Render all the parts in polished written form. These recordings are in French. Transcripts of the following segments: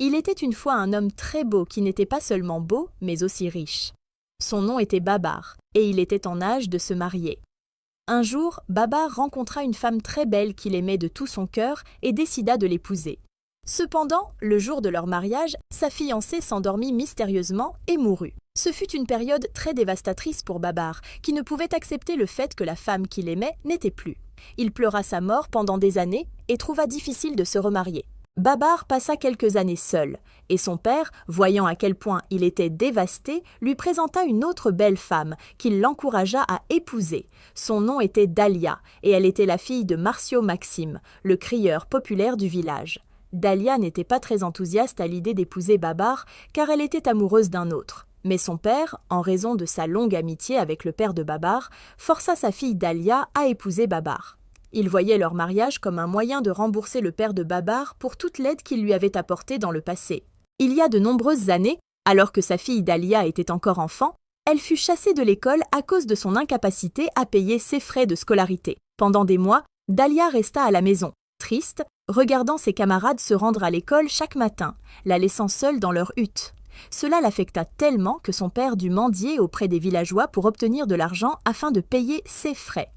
Il était une fois un homme très beau qui n'était pas seulement beau, mais aussi riche. Son nom était Babar, et il était en âge de se marier. Un jour, Babar rencontra une femme très belle qu'il aimait de tout son cœur et décida de l'épouser. Cependant, le jour de leur mariage, sa fiancée s'endormit mystérieusement et mourut. Ce fut une période très dévastatrice pour Babar, qui ne pouvait accepter le fait que la femme qu'il aimait n'était plus. Il pleura sa mort pendant des années et trouva difficile de se remarier. Babar passa quelques années seul, et son père, voyant à quel point il était dévasté, lui présenta une autre belle femme qu'il l'encouragea à épouser. Son nom était Dalia, et elle était la fille de Marcio Maxime, le crieur populaire du village. Dalia n'était pas très enthousiaste à l'idée d'épouser Babar, car elle était amoureuse d'un autre. Mais son père, en raison de sa longue amitié avec le père de Babar, força sa fille Dalia à épouser Babar. Il voyait leur mariage comme un moyen de rembourser le père de Babar pour toute l'aide qu'il lui avait apportée dans le passé. Il y a de nombreuses années, alors que sa fille Dalia était encore enfant, elle fut chassée de l'école à cause de son incapacité à payer ses frais de scolarité. Pendant des mois, Dalia resta à la maison, triste, regardant ses camarades se rendre à l'école chaque matin, la laissant seule dans leur hutte. Cela l'affecta tellement que son père dut mendier auprès des villageois pour obtenir de l'argent afin de payer ses frais.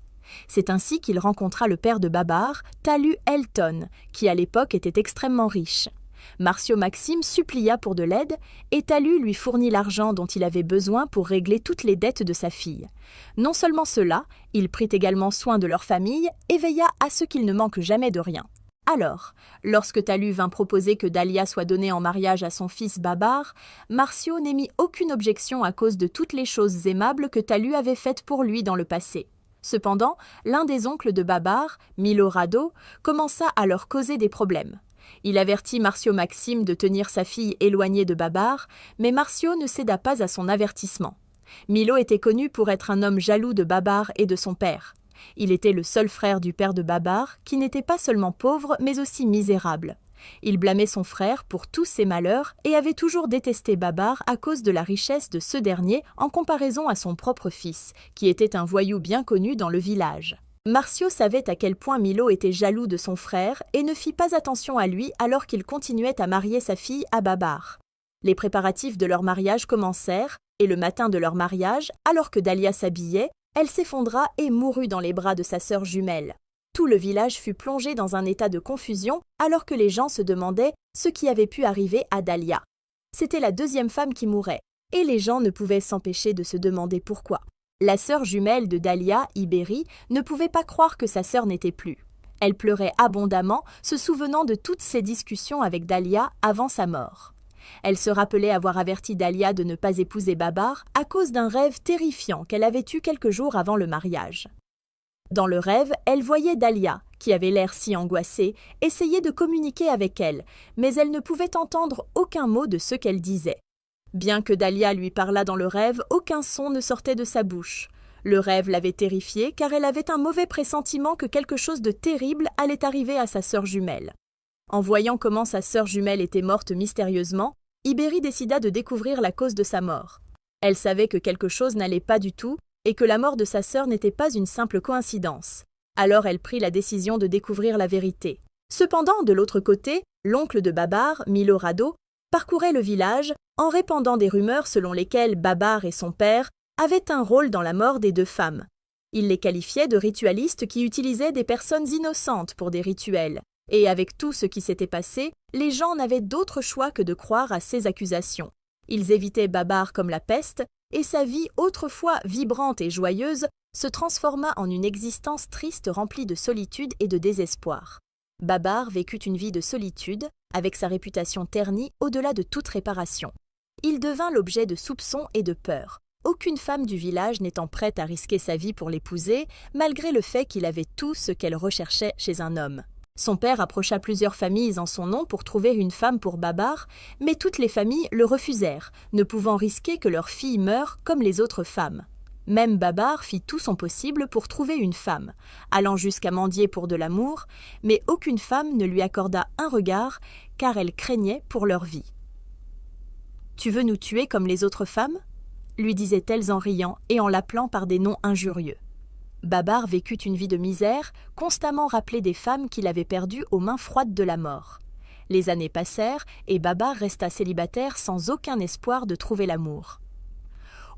C'est ainsi qu'il rencontra le père de Babar, Talu Elton, qui à l'époque était extrêmement riche. Marcio Maxime supplia pour de l'aide et Talu lui fournit l'argent dont il avait besoin pour régler toutes les dettes de sa fille. Non seulement cela, il prit également soin de leur famille et veilla à ce qu'ils ne manquent jamais de rien. Alors, lorsque Talu vint proposer que Dalia soit donnée en mariage à son fils Babar, Marcio n'émit aucune objection à cause de toutes les choses aimables que Talu avait faites pour lui dans le passé. Cependant, l'un des oncles de Babar, Milorado, commença à leur causer des problèmes. Il avertit Marcio Maxime de tenir sa fille éloignée de Babar, mais Marcio ne céda pas à son avertissement. Milo était connu pour être un homme jaloux de Babar et de son père. Il était le seul frère du père de Babar, qui n'était pas seulement pauvre, mais aussi misérable. Il blâmait son frère pour tous ses malheurs et avait toujours détesté Babar à cause de la richesse de ce dernier en comparaison à son propre fils, qui était un voyou bien connu dans le village. Marcio savait à quel point Milo était jaloux de son frère et ne fit pas attention à lui alors qu'il continuait à marier sa fille à Babar. Les préparatifs de leur mariage commencèrent, et le matin de leur mariage, alors que Dalia s'habillait, elle s'effondra et mourut dans les bras de sa sœur jumelle. Tout le village fut plongé dans un état de confusion alors que les gens se demandaient ce qui avait pu arriver à Dalia. C'était la deuxième femme qui mourait, et les gens ne pouvaient s'empêcher de se demander pourquoi. La sœur jumelle de Dalia, Iberi, ne pouvait pas croire que sa sœur n'était plus. Elle pleurait abondamment, se souvenant de toutes ses discussions avec Dalia avant sa mort. Elle se rappelait avoir averti Dalia de ne pas épouser Babar à cause d'un rêve terrifiant qu'elle avait eu quelques jours avant le mariage. Dans le rêve, elle voyait Dalia, qui avait l'air si angoissée, essayer de communiquer avec elle, mais elle ne pouvait entendre aucun mot de ce qu'elle disait. Bien que Dalia lui parlât dans le rêve, aucun son ne sortait de sa bouche. Le rêve l'avait terrifiée car elle avait un mauvais pressentiment que quelque chose de terrible allait arriver à sa sœur jumelle. En voyant comment sa sœur jumelle était morte mystérieusement, Iberi décida de découvrir la cause de sa mort. Elle savait que quelque chose n'allait pas du tout et que la mort de sa sœur n'était pas une simple coïncidence. Alors elle prit la décision de découvrir la vérité. Cependant, de l'autre côté, l'oncle de Babar, Milorado, parcourait le village en répandant des rumeurs selon lesquelles Babar et son père avaient un rôle dans la mort des deux femmes. Il les qualifiait de ritualistes qui utilisaient des personnes innocentes pour des rituels. Et avec tout ce qui s'était passé, les gens n'avaient d'autre choix que de croire à ces accusations. Ils évitaient Babar comme la peste, et sa vie, autrefois vibrante et joyeuse, se transforma en une existence triste remplie de solitude et de désespoir. Babar vécut une vie de solitude, avec sa réputation ternie au-delà de toute réparation. Il devint l'objet de soupçons et de peurs, aucune femme du village n'étant prête à risquer sa vie pour l'épouser, malgré le fait qu'il avait tout ce qu'elle recherchait chez un homme. Son père approcha plusieurs familles en son nom pour trouver une femme pour Babar, mais toutes les familles le refusèrent, ne pouvant risquer que leur fille meure comme les autres femmes. Même Babar fit tout son possible pour trouver une femme, allant jusqu'à mendier pour de l'amour, mais aucune femme ne lui accorda un regard, car elle craignait pour leur vie. « Tu veux nous tuer comme les autres femmes ?» lui disaient-elles en riant et en l'appelant par des noms injurieux. Babar vécut une vie de misère, constamment rappelé des femmes qu'il avait perdues aux mains froides de la mort. Les années passèrent et Babar resta célibataire sans aucun espoir de trouver l'amour.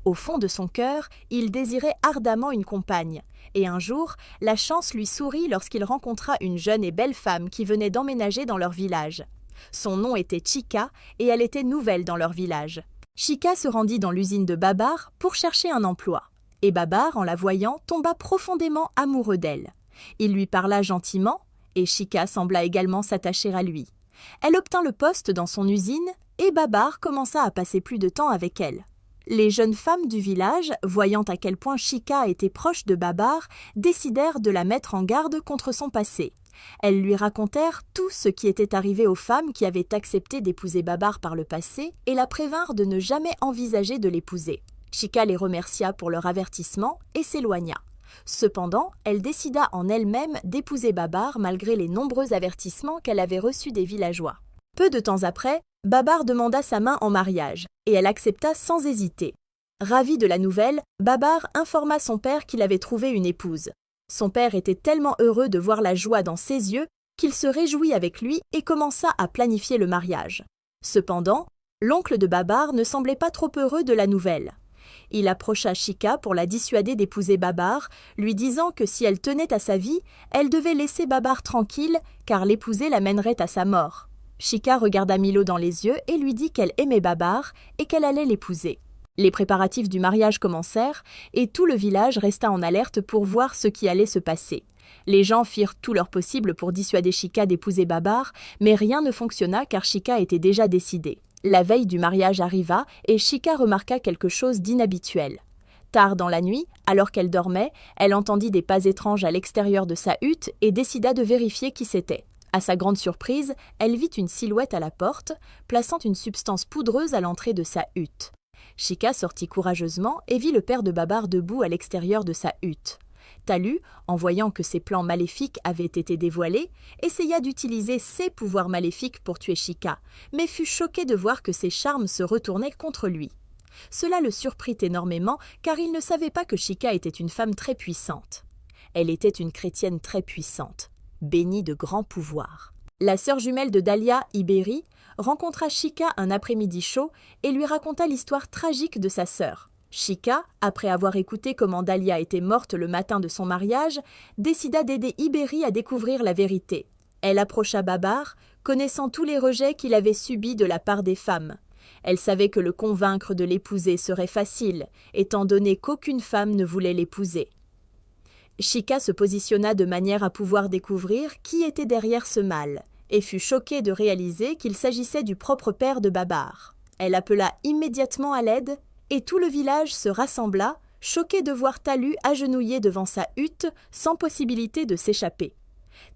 Au fond de son cœur, il désirait ardemment une compagne, et un jour, la chance lui sourit lorsqu'il rencontra une jeune et belle femme qui venait d'emménager dans leur village. Son nom était Chika et elle était nouvelle dans leur village. Chika se rendit dans l'usine de Babar pour chercher un emploi, et Babar, en la voyant, tomba profondément amoureux d'elle. Il lui parla gentiment, et Chika sembla également s'attacher à lui. Elle obtint le poste dans son usine, et Babar commença à passer plus de temps avec elle. Les jeunes femmes du village, voyant à quel point Chika était proche de Babar, décidèrent de la mettre en garde contre son passé. Elles lui racontèrent tout ce qui était arrivé aux femmes qui avaient accepté d'épouser Babar par le passé et la prévinrent de ne jamais envisager de l'épouser. Chika les remercia pour leur avertissement et s'éloigna. Cependant, elle décida en elle-même d'épouser Babar malgré les nombreux avertissements qu'elle avait reçus des villageois. Peu de temps après, Babar demanda sa main en mariage, et elle accepta sans hésiter. Ravi de la nouvelle, Babar informa son père qu'il avait trouvé une épouse. Son père était tellement heureux de voir la joie dans ses yeux qu'il se réjouit avec lui et commença à planifier le mariage. Cependant, l'oncle de Babar ne semblait pas trop heureux de la nouvelle. Il approcha Chika pour la dissuader d'épouser Babar, lui disant que si elle tenait à sa vie, elle devait laisser Babar tranquille, car l'épouser l'amènerait à sa mort. Chika regarda Milo dans les yeux et lui dit qu'elle aimait Babar et qu'elle allait l'épouser. Les préparatifs du mariage commencèrent et tout le village resta en alerte pour voir ce qui allait se passer. Les gens firent tout leur possible pour dissuader Chika d'épouser Babar, mais rien ne fonctionna car Chika était déjà décidée. La veille du mariage arriva et Chika remarqua quelque chose d'inhabituel. Tard dans la nuit, alors qu'elle dormait, elle entendit des pas étranges à l'extérieur de sa hutte et décida de vérifier qui c'était. À sa grande surprise, elle vit une silhouette à la porte, plaçant une substance poudreuse à l'entrée de sa hutte. Chika sortit courageusement et vit le père de Babar debout à l'extérieur de sa hutte. Talu, en voyant que ses plans maléfiques avaient été dévoilés, essaya d'utiliser ses pouvoirs maléfiques pour tuer Chika, mais fut choqué de voir que ses charmes se retournaient contre lui. Cela le surprit énormément car il ne savait pas que Chika était une femme très puissante. Elle était une chrétienne très puissante, bénie de grands pouvoirs. La sœur jumelle de Dahlia, Iberi, rencontra Chika un après-midi chaud et lui raconta l'histoire tragique de sa sœur. Chika, après avoir écouté comment Dahlia était morte le matin de son mariage, décida d'aider Iberi à découvrir la vérité. Elle approcha Babar, connaissant tous les rejets qu'il avait subis de la part des femmes. Elle savait que le convaincre de l'épouser serait facile, étant donné qu'aucune femme ne voulait l'épouser. Chika se positionna de manière à pouvoir découvrir qui était derrière ce mal, et fut choquée de réaliser qu'il s'agissait du propre père de Babar. Elle appela immédiatement à l'aide, et tout le village se rassembla, choqué de voir Talu agenouillé devant sa hutte, sans possibilité de s'échapper.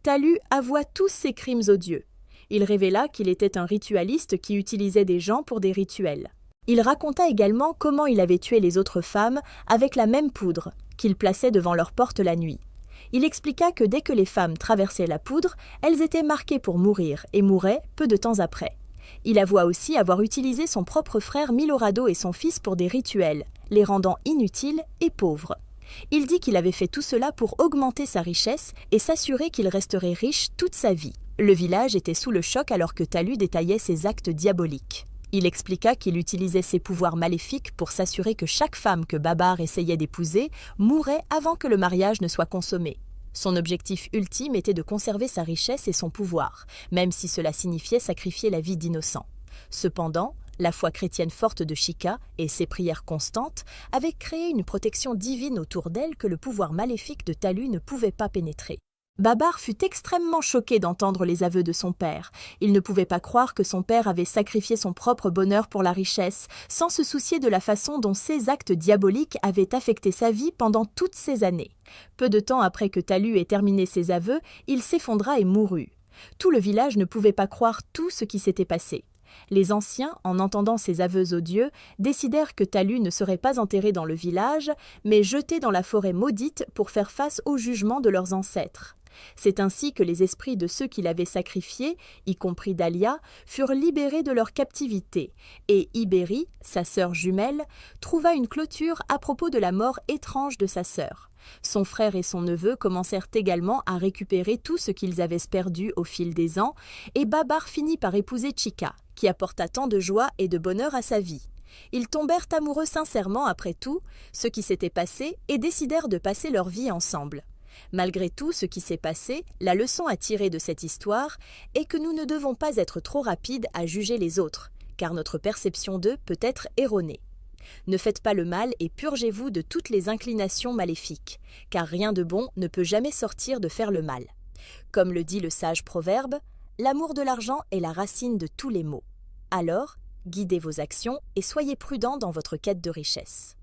Talu avoua tous ses crimes odieux. Il révéla qu'il était un ritualiste qui utilisait des gens pour des rituels. Il raconta également comment il avait tué les autres femmes avec la même poudre, qu'il plaçait devant leur porte la nuit. Il expliqua que dès que les femmes traversaient la poudre, elles étaient marquées pour mourir et mouraient peu de temps après. Il avoua aussi avoir utilisé son propre frère Milorado et son fils pour des rituels, les rendant inutiles et pauvres. Il dit qu'il avait fait tout cela pour augmenter sa richesse et s'assurer qu'il resterait riche toute sa vie. Le village était sous le choc alors que Talu détaillait ses actes diaboliques. Il expliqua qu'il utilisait ses pouvoirs maléfiques pour s'assurer que chaque femme que Babar essayait d'épouser mourait avant que le mariage ne soit consommé. Son objectif ultime était de conserver sa richesse et son pouvoir, même si cela signifiait sacrifier la vie d'innocents. Cependant, la foi chrétienne forte de Chika et ses prières constantes avaient créé une protection divine autour d'elle que le pouvoir maléfique de Talu ne pouvait pas pénétrer. Babar fut extrêmement choqué d'entendre les aveux de son père. Il ne pouvait pas croire que son père avait sacrifié son propre bonheur pour la richesse, sans se soucier de la façon dont ses actes diaboliques avaient affecté sa vie pendant toutes ces années. Peu de temps après que Talu ait terminé ses aveux, il s'effondra et mourut. Tout le village ne pouvait pas croire tout ce qui s'était passé. Les anciens, en entendant ces aveux odieux, décidèrent que Talu ne serait pas enterré dans le village, mais jeté dans la forêt maudite pour faire face au jugement de leurs ancêtres. C'est ainsi que les esprits de ceux qui l'avaient sacrifié, y compris Dahlia, furent libérés de leur captivité, et Iberi, sa sœur jumelle, trouva une clôture à propos de la mort étrange de sa sœur. Son frère et son neveu commencèrent également à récupérer tout ce qu'ils avaient perdu au fil des ans, et Babar finit par épouser Chika, qui apporta tant de joie et de bonheur à sa vie. Ils tombèrent amoureux sincèrement après tout ce qui s'était passé et décidèrent de passer leur vie ensemble. Malgré tout ce qui s'est passé, la leçon à tirer de cette histoire est que nous ne devons pas être trop rapides à juger les autres, car notre perception d'eux peut être erronée. Ne faites pas le mal et purgez-vous de toutes les inclinations maléfiques, car rien de bon ne peut jamais sortir de faire le mal. Comme le dit le sage proverbe, l'amour de l'argent est la racine de tous les maux. Alors, guidez vos actions et soyez prudents dans votre quête de richesse.